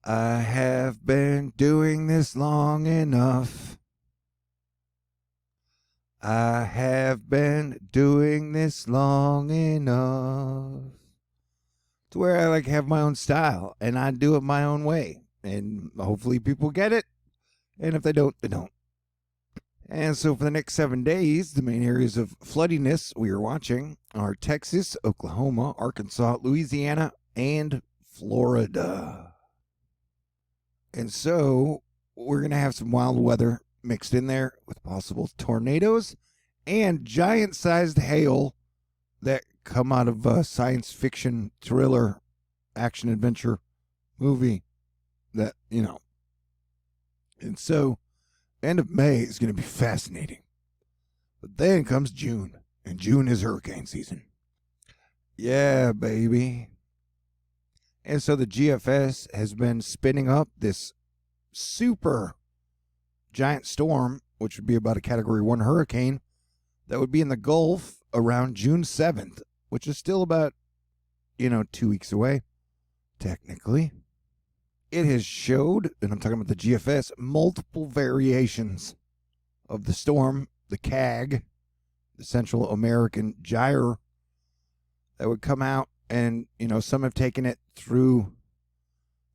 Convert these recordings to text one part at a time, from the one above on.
I have been doing this long enough. I have been doing this long enough to where I like have my own style and I do it my own way. And hopefully people get it. And if they don't, they don't. And so for the next 7 days, the main areas of floodiness we are watching are Texas, Oklahoma, Arkansas, Louisiana, and Florida. And so we're going to have some wild weather mixed in there with possible tornadoes and giant-sized hail that come out of a science fiction thriller action adventure movie that, And so end of May is going to be fascinating. But then comes June, and June is hurricane season. Yeah, baby. And so the GFS has been spinning up this super giant storm, which would be about a Category 1 hurricane, that would be in the Gulf around June 7th, which is still about, 2 weeks away, technically. It has showed, and I'm talking about the GFS, multiple variations of the storm, the CAG, the Central American Gyre, that would come out, and, some have taken it through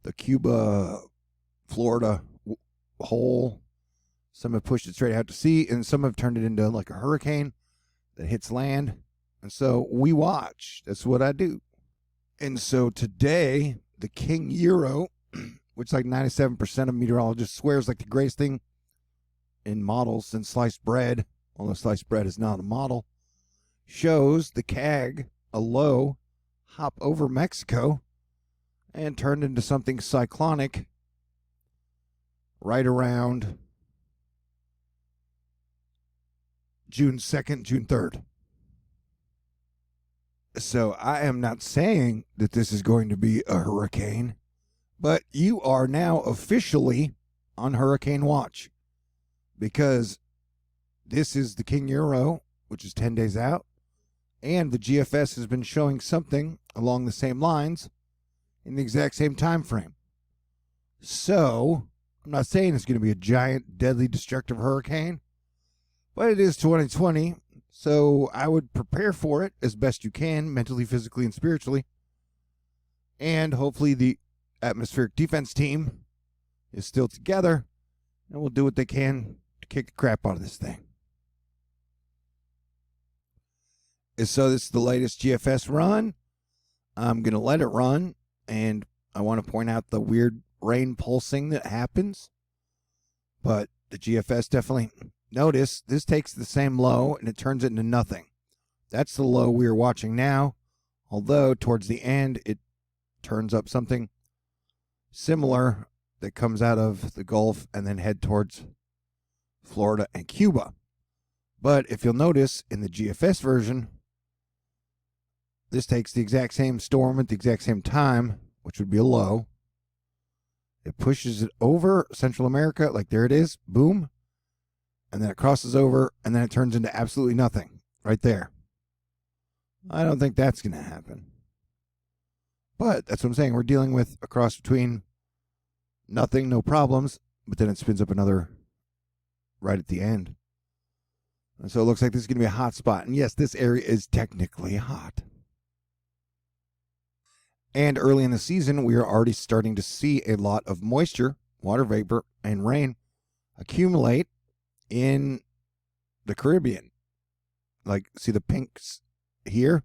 the Cuba, Florida hole. Some have pushed it straight out to sea, and some have turned it into like a hurricane that hits land. And so we watch. That's what I do. And so today, the King Euro, which like 97% of meteorologists swear is like the greatest thing in models since sliced bread, although sliced bread is not a model, shows the CAG, a low, hop over Mexico and turned into something cyclonic right around June 2nd, June 3rd. So I am not saying that this is going to be a hurricane, but you are now officially on hurricane watch because this is the King Euro, which is 10 days out, and the GFS has been showing something along the same lines in the exact same time frame. So I'm not saying it's going to be a giant, deadly, destructive hurricane, but it is 2020, so I would prepare for it as best you can, mentally, physically, and spiritually. And hopefully the atmospheric defense team is still together, and will do what they can to kick the crap out of this thing. And so this is the latest GFS run. I'm going to let it run, and I want to point out the weird rain pulsing that happens. But the GFS definitely... Notice this takes the same low and it turns it into nothing. That's the low we are watching now, although towards the end it turns up something similar that comes out of the Gulf and then head towards Florida and Cuba. But if you'll notice in the GFS version, this takes the exact same storm at the exact same time, which would be a low. It pushes it over Central America, like there it is, boom. And then it crosses over, and then it turns into absolutely nothing right there. I don't think that's going to happen. But that's what I'm saying. We're dealing with a cross between nothing, no problems, but then it spins up another right at the end. And so it looks like this is going to be a hot spot. And yes, this area is technically hot. And early in the season, we are already starting to see a lot of moisture, water vapor, and rain accumulate in the Caribbean. Like, see the pinks here?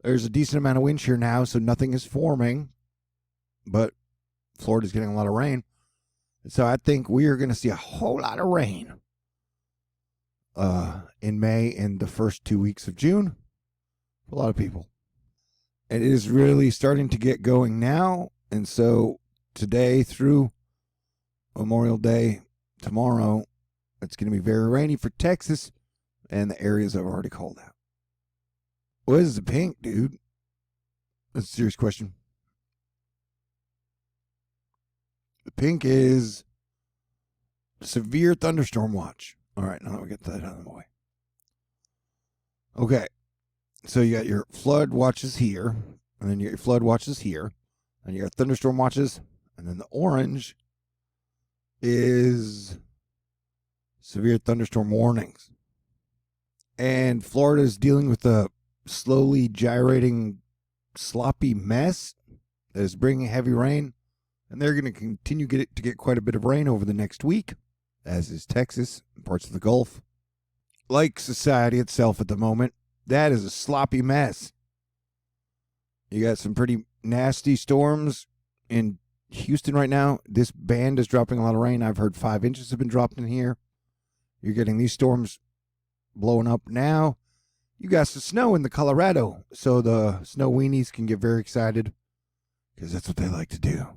There's a decent amount of wind shear now, so nothing is forming, but Florida's getting a lot of rain. And so I think we are going to see a whole lot of rain in May and the first 2 weeks of June for a lot of people. And it is really starting to get going now. And so today through Memorial Day, tomorrow, it's going to be very rainy for Texas and the areas I've already called out. What is the pink, dude? That's a serious question. The pink is severe thunderstorm watch. All right, now that we get that out of the way. Okay, so you got your flood watches here, and then you got your flood watches here, and you got thunderstorm watches, and And then the orange is severe thunderstorm warnings. And Florida is dealing with a slowly gyrating, sloppy mess that is bringing heavy rain. And they're going to continue to get quite a bit of rain over the next week, as is Texas and parts of the Gulf. Like society itself at the moment, that is a sloppy mess. You got some pretty nasty storms in Houston right now. This band is dropping a lot of rain. I've heard 5 inches have been dropped in here. You're getting these storms blowing up now. You got some snow in the Colorado, so the snow weenies can get very excited because that's what they like to do.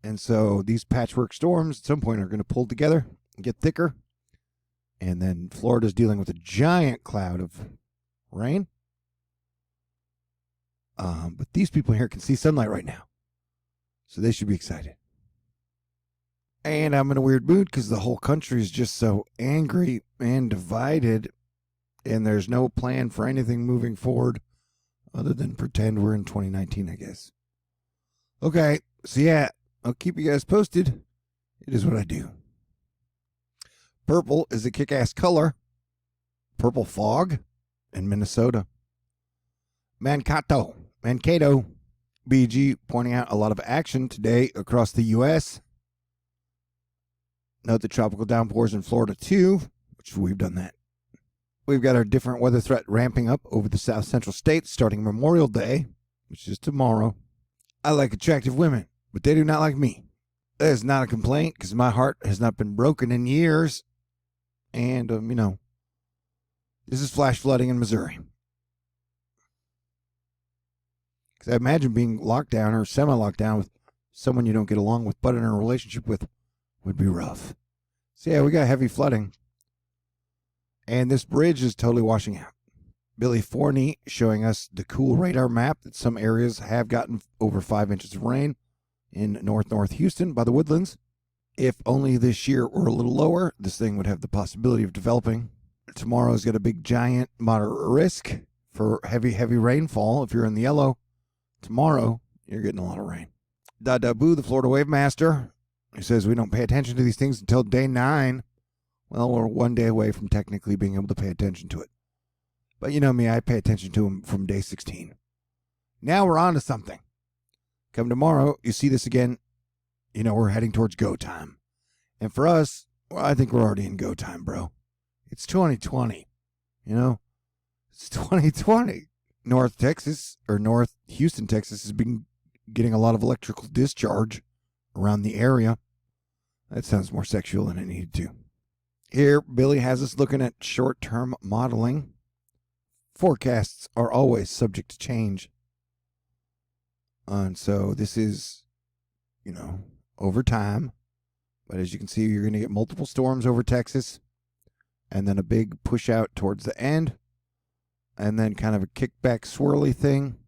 And so these patchwork storms at some point are going to pull together and get thicker. And then Florida's dealing with a giant cloud of rain. But these people here can see sunlight right now, so they should be excited. And I'm in a weird mood because the whole country is just so angry and divided, and there's no plan for anything moving forward other than pretend we're in 2019, I guess. Okay, so yeah, I'll keep you guys posted. It is what I do. Purple is a kick-ass color. Purple fog in Minnesota. Mankato, BG pointing out a lot of action today across the U.S. Note the tropical downpours in Florida too, which we've done that. We've got our different weather threat ramping up over the south central states starting Memorial Day, which is tomorrow. I like attractive women, but they do not like me. That is not a complaint because my heart has not been broken in years. And, this is flash flooding in Missouri. Because I imagine being locked down or semi-locked down with someone you don't get along with but in a relationship with would be rough. So, yeah, we got heavy flooding. And this bridge is totally washing out. Billy Forney showing us the cool radar map that some areas have gotten over 5 inches of rain in North Houston by the Woodlands. If only this year were a little lower, this thing would have the possibility of developing. Tomorrow's got a big, giant, moderate risk for heavy rainfall. If you're in the yellow, tomorrow, you're getting a lot of rain. Boo, the Florida Wave Master, he says we don't pay attention to these things until day 9. Well, we're one day away from technically being able to pay attention to it. But you know me, I pay attention to them from day 16. Now we're on to something. Come tomorrow, you see this again. We're heading towards go time. And for us, well, I think we're already in go time, bro. It's 2020. It's 2020. North Houston, Texas has been getting a lot of electrical discharge around the area. That sounds more sexual than it needed to. Here, Billy has us looking at short-term modeling. Forecasts are always subject to change. And so this is, over time. But as you can see, you're going to get multiple storms over Texas. And then a big push out towards the end. And then kind of a kickback swirly thing.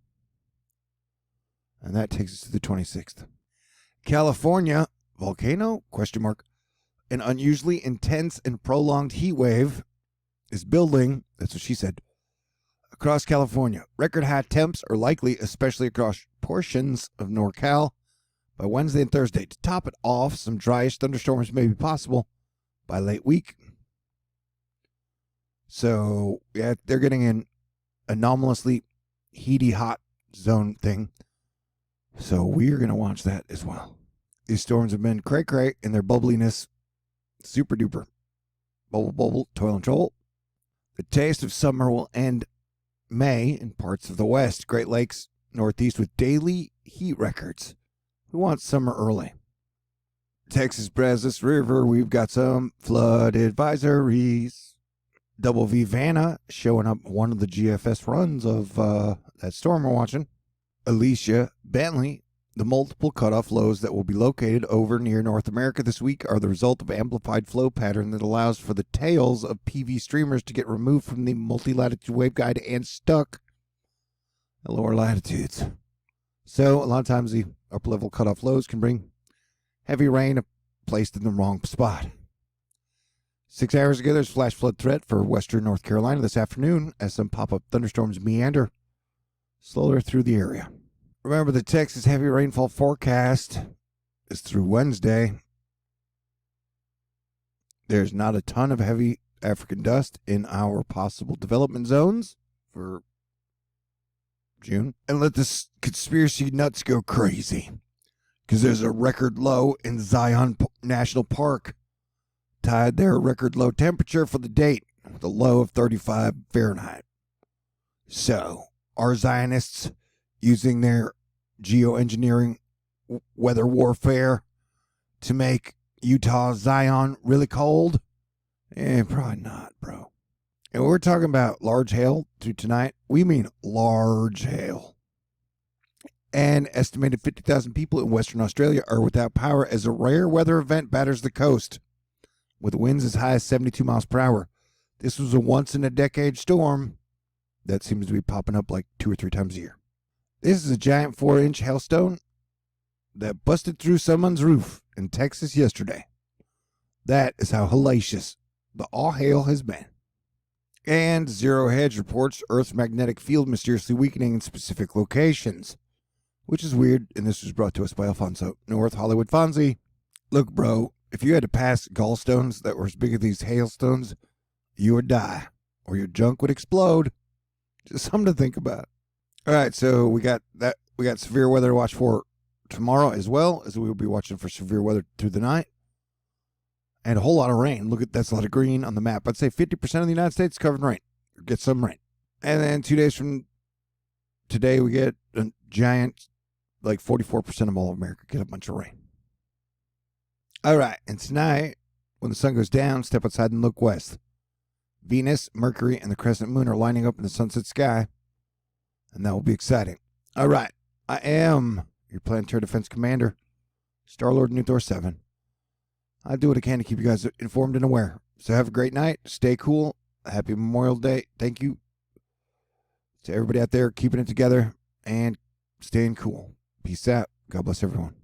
And that takes us to the 26th. California, volcano? ? An unusually intense and prolonged heat wave is building, that's what she said, across California. Record high temps are likely, especially across portions of NorCal, by Wednesday and Thursday. To top it off, some dryish thunderstorms may be possible by late week. So, yeah, they're getting an anomalously heaty hot zone thing. So we're going to watch that as well. These storms have been cray-cray in their bubbliness. Super duper. Bubble, toil and trouble. The taste of summer will end May in parts of the West, Great Lakes, Northeast with daily heat records. Who wants summer early? Texas Brazos River, we've got some flood advisories. Double V Vanna showing up one of the GFS runs of that storm we're watching. Alicia Bentley, the multiple cutoff lows that will be located over near North America this week are the result of amplified flow pattern that allows for the tails of PV streamers to get removed from the multi-latitude waveguide and stuck at lower latitudes. So a lot of times the upper-level cutoff lows can bring heavy rain placed in the wrong spot. 6 hours ago, there's flash flood threat for western North Carolina this afternoon as some pop-up thunderstorms meander slowly through the area. Remember, the Texas heavy rainfall forecast is through Wednesday. There's not a ton of heavy African dust in our possible development zones for June. And let the conspiracy nuts go crazy, because there's a record low in Zion National Park. Tied their record low temperature for the date with a low of 35 Fahrenheit. So, are Zionists using their geoengineering weather warfare to make Utah Zion really cold? Probably not, bro. And we're talking about large hail through tonight. We mean large hail. An estimated 50,000 people in Western Australia are without power as a rare weather event batters the coast, with winds as high as 72 miles per hour. This was a once-in-a-decade storm that seems to be popping up like 2 or 3 times a year. This is a giant 4-inch hailstone that busted through someone's roof in Texas yesterday. That is how hellacious the all-hail has been. And Zero Hedge reports Earth's magnetic field mysteriously weakening in specific locations, which is weird, and this was brought to us by Alfonso, North Hollywood Fonzie. Look, bro, if you had to pass gallstones that were as big as these hailstones, you would die, or your junk would explode. Just something to think about. All right, so we got severe weather to watch for tomorrow, as well as we will be watching for severe weather through the night. And a whole lot of rain. Look at that's a lot of green on the map. I'd say 50% of the United States covered in rain. Or get some rain. And then 2 days from today, we get a giant, like 44% of all of America get a bunch of rain. All right, and tonight, when the sun goes down, step outside and look west. Venus, Mercury, and the crescent moon are lining up in the sunset sky, and that will be exciting. All right, I am your Planetary Defense Commander, Star-Lord New Thor 7. I do what I can to keep you guys informed and aware. So have a great night. Stay cool. Happy Memorial Day. Thank you to everybody out there keeping it together and staying cool. Peace out. God bless everyone.